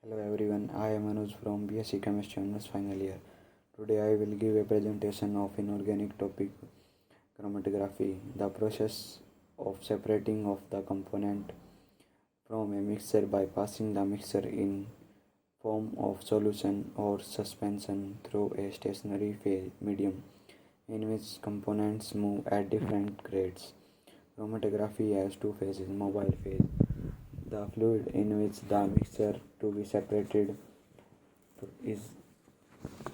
Hello everyone, I am Anuj from BSc Chemistry Honors final year. Today I will give a presentation of inorganic topic chromatography, the process of separating of the component from a mixture by passing the mixture in form of solution or suspension through a stationary phase medium in which components move at different rates. Chromatography has two phases: mobile phase, the fluid in which the mixture to be separated is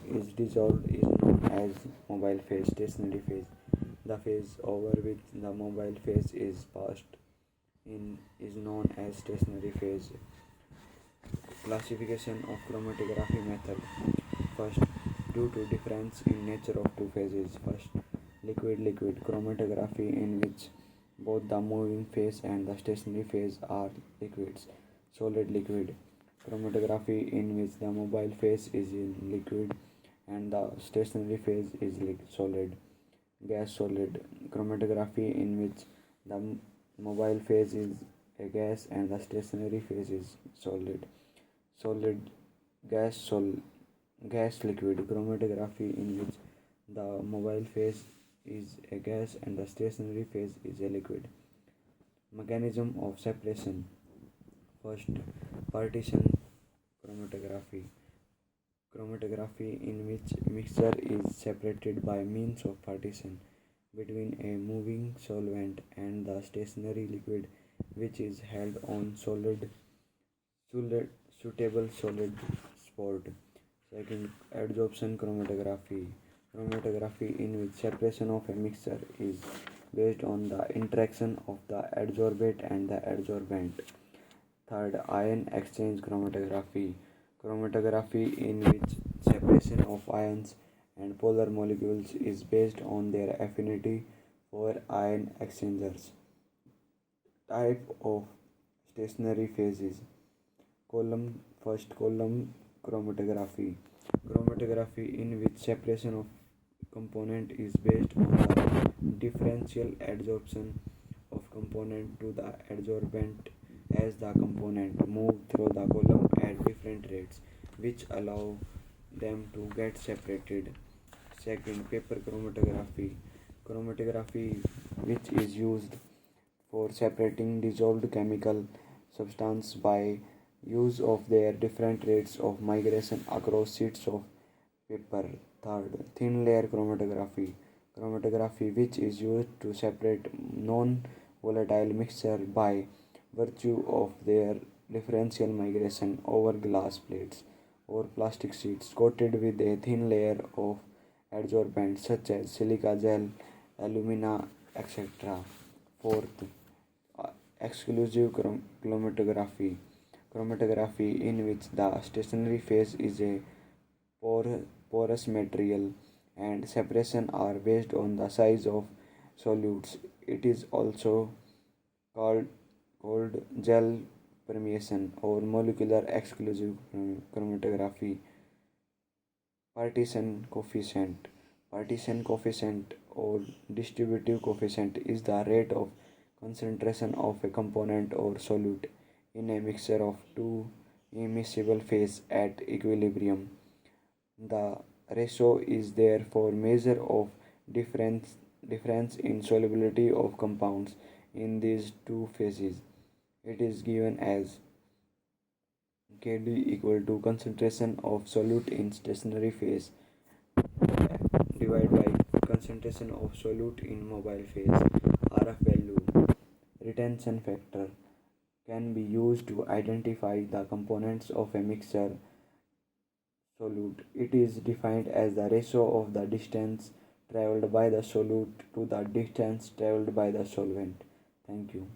is dissolved is known as mobile phase. Stationary phase, the phase over which the mobile phase is passed in, is known as stationary phase. Classification of chromatography method. First, due to difference in nature of two phases. First, liquid chromatography, in which both the moving phase and the stationary phase are liquids. Solid chromatography, in which the mobile phase is in liquid and the stationary phase is solid. Solid chromatography, in which the mobile phase is a gas and the stationary phase is solid. Solid gas liquid chromatography, in which the mobile phase is a gas and the stationary phase is a liquid. Mechanism of separation. First, partition chromatography. Chromatography in which mixture is separated by means of partition between a moving solvent and the stationary liquid, which is held on suitable solid spot. Second, adsorption chromatography. Chromatography in which separation of a mixture is based on the interaction of the adsorbate and the adsorbent. Third, ion exchange chromatography. Chromatography in which separation of ions and polar molecules is based on their affinity for ion exchangers. Type of stationary phases. Column chromatography. Chromatography in which separation of component is based on the differential adsorption of component to the adsorbent as the component move through the column at different rates, which allow them to get separated. Second, paper chromatography. Chromatography which is used for separating dissolved chemical substance by use of their different rates of migration across sheets of paper. Third, thin layer chromatography. Chromatography which is used to separate non-volatile mixture by virtue of their differential migration over glass plates or plastic sheets coated with a thin layer of adsorbents such as silica gel, alumina, etc. Fourth, exclusive chromatography. Chromatography in which the stationary phase is a porous material and separation are based on the size of solutes. It is also called gel permeation or molecular exclusive chromatography. Partition coefficient. Partition coefficient or distributive coefficient is the rate of concentration of a component or solute in a mixture of two immiscible phases at equilibrium. The ratio is therefore measure of difference in solubility of compounds in these two phases. It is given as Kd equal to concentration of solute in stationary phase divided by concentration of solute in mobile phase. RF value, retention factor, can be used to identify the components of a mixture solute. It is defined as the ratio of the distance traveled by the solute to the distance traveled by the solvent. Thank you.